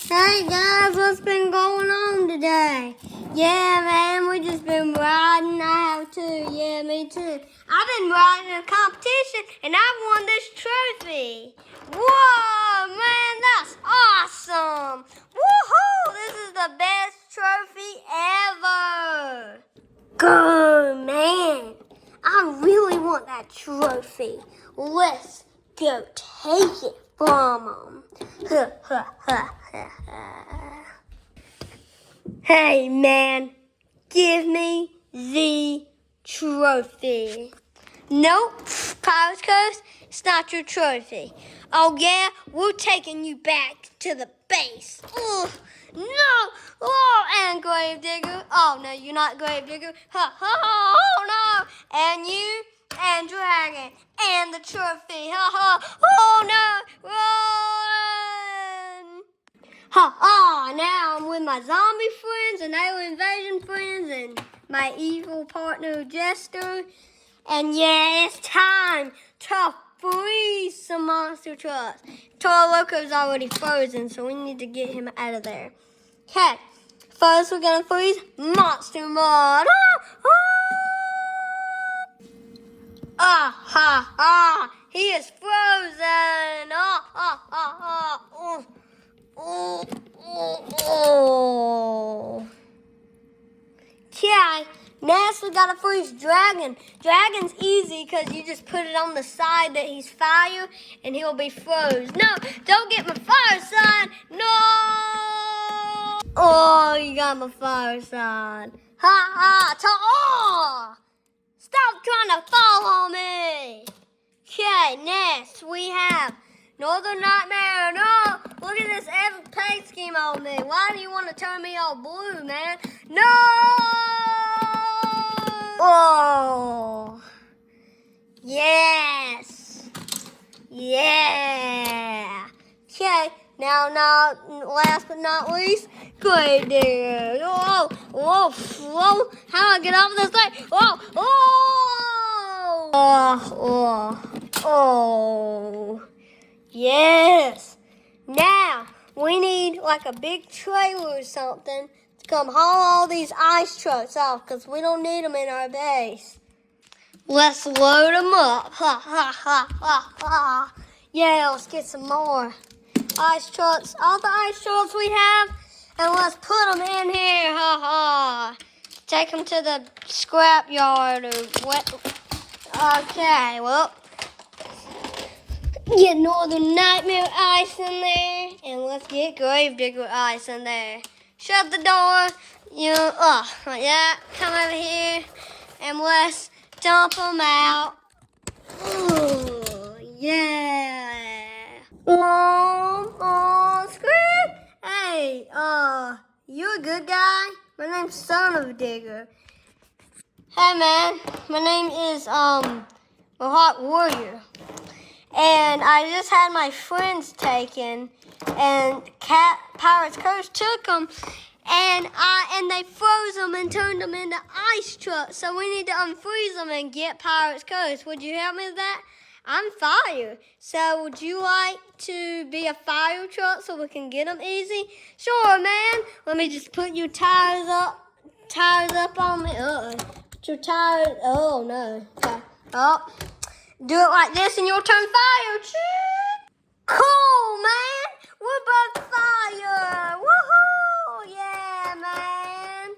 Hey guys, what's been going on today? Yeah, man, we just been riding. I have too. Yeah, me too. I've been riding a competition and I won this trophy. Whoa, man, that's awesome. Woohoo! This is the best trophy ever. Go, man. I really want that trophy. Let's go take it from them. Hey, man, give me the trophy. Nope, Pirates Coast, it's not your trophy. Oh, yeah, we're taking you back to the base. Ugh, no, oh, and Gravedigger. Oh, no, you're not Gravedigger. Ha, ha, ha, oh, no, and you, and Dragon, and the trophy. Ha, ha, oh, no, run. Ha, ha, now I'm with my zombie friends and alien invasion friends and my evil partner, Jester. And yeah, it's time to freeze some monster trucks. Toro Loco's already frozen, so we need to get him out of there. Okay, first we're gonna freeze Monster Mod. Ha, ha, he is frozen. Okay, next we gotta freeze Dragon. Dragon's easy because you just put it on the side that he's fire and he'll be froze. No, don't get my fire sign. No! Oh, you got my fire sign. Ha ha, oh! Stop trying to follow me. Okay, next we have Northern Nightmare. No, look at this epic paint scheme on me. Why do you want to turn me all blue, man? No! Oh! Yes! Yeah! Okay, now, last but not least, Gravedigger. Whoa, whoa, whoa! How do I get off this thing? Whoa, oh! Oh! Yes! Now, we need like a big trailer or something to come haul all these ice trucks off because we don't need them in our base. Let's load them up. Ha, ha, ha, ha, ha. Yeah, let's get some more ice trucks. All the ice trucks we have, and let's put them in here. Ha, ha. Take them to the scrap yard or what. Okay, well. Get Northern Nightmare ice in there, and let's get Gravedigger ice in there. Shut the door. Yeah, come over here, and let's dump them out. Ooh, yeah. Script. Hey, you a good guy? My name's Son of a Digger. Hey, man, my name is, Mohawk Warrior. And I just had my friends taken, and Pirates Coast took them, and they froze them and turned them into ice trucks. So we need to unfreeze them and get Pirates Coast. Would you help me with that? I'm fire. So would you like to be a fire truck so we can get them easy? Sure, man. Let me just put your tires up on me. Put your tires. Oh no. Okay. Oh. Do it like this and you'll turn fire. Cool, man. We're both fire. Woohoo. Yeah, man.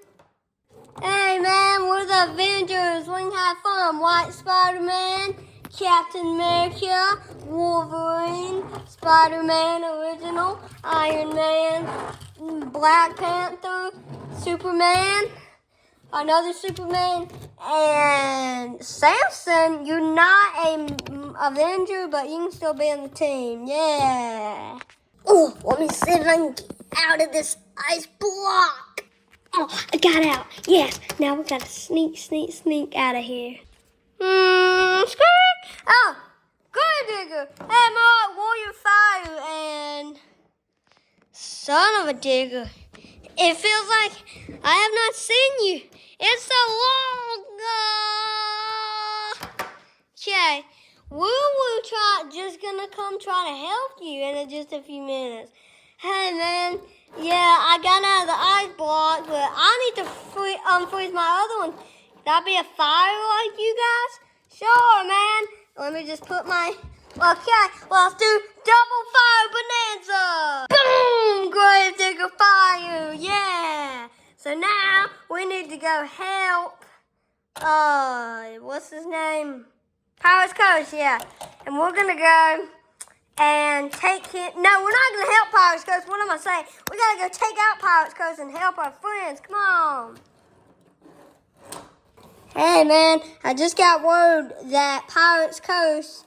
Hey, man, we're the Avengers. We can have fun. White Spider-Man, Captain America, Wolverine, Spider-Man Original, Iron Man, Black Panther, Superman, another Superman, and Samson. You're not an Avenger, but you can still be in the team. Yeah. Oh, let me see if I can get out of this ice block. Oh, I got out. Yes. Now we gotta sneak out of here. Skirt. Oh, Gravedigger. Hey, Mark, Warrior Fire, and Son of a Digger. It feels like I have not seen you. It's so long. Okay, just gonna come try to help you in just a few minutes. Hey, man. Yeah, I got out of the ice block, but I need to freeze my other one. That'll be a fire like you guys? Sure, man. Let me just put my... Okay, let's do double fire bonanza. Boom! Gravedigger fire. Yeah. So now we need to go help... what's his name? Pirates Coast, yeah. And we're going to go... and take him. No, we're not going to help Pirates Coast. What am I saying? We got to go take out Pirates Coast and help our friends. Come on. Hey, man, I just got word that Pirates Coast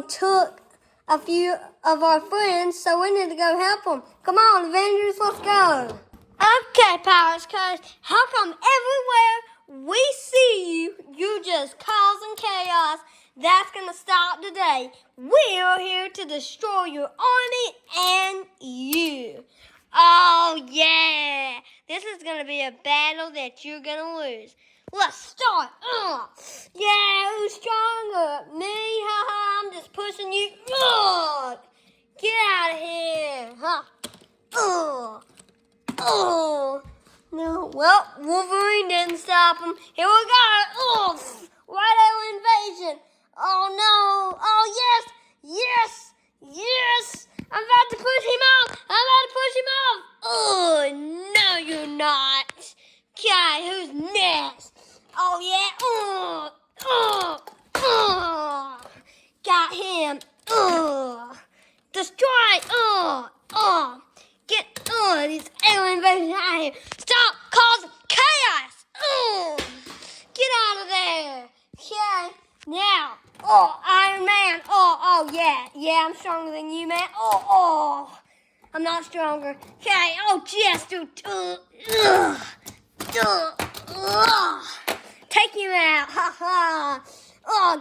took a few of our friends, so we need to go help them. Come on, Avengers, let's go. Okay, Pirates Coast, how come everywhere we see you, you just causing chaos? That's going to stop today. We are here to destroy your army and you. Oh, yeah. This is going to be a battle that you're going to lose. Let's start. Yeah, who's stronger? Me? Haha, I'm just pushing you. Get out of here. No, well, Wolverine didn't stop him. Here we go. Right invasion. Oh, no. Oh, yes. I'm about to push him off. Oh, no, you're not. Okay, who's next? Oh, yeah. Got him. Destroy. Get these alien invasions out of here. Stop causing chaos. Get out of there. Okay, now. Iron Man. Yeah, I'm stronger than you, man. I'm not stronger. Okay, just do. Take him out.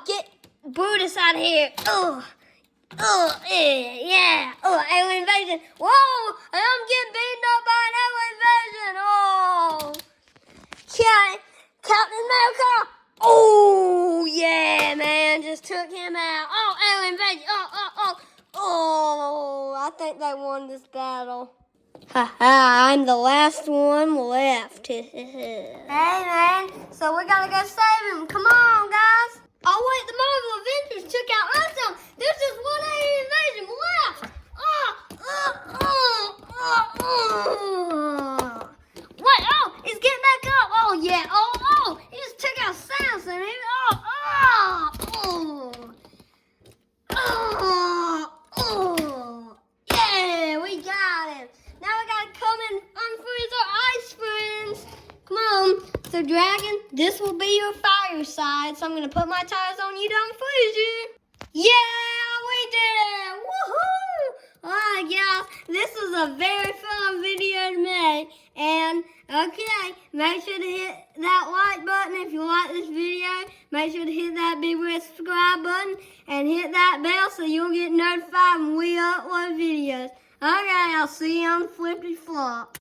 Get Brutus out of here. Yeah. Alien invasion. Whoa, I'm getting beaten up by an alien invasion. Okay, Captain America. Oh, yeah, man, just took him out. Alien invasion. I think they won this battle. I'm the last one left. Hey, man, so we gotta go save him. Come on, guys. Oh, wait, the Marvel Avengers took out us. There's just one alien invasion left. Wait, he's getting back up. Oh, yeah. He just took out Samson. Yeah, we got him. Now we gotta come and unfreeze our ice friends. Come on. So, Dragon, this will be your fire side. So I'm gonna put my tires on you to unfreeze you. Yeah, we did it. Woohoo! Alright, guys, this was a very fun video to make. And, okay, make sure to hit that like button if you like this video. Make sure to hit that big red subscribe button and hit that bell so you'll get notified when we upload videos. Okay, I'll see you on Flippity Flop.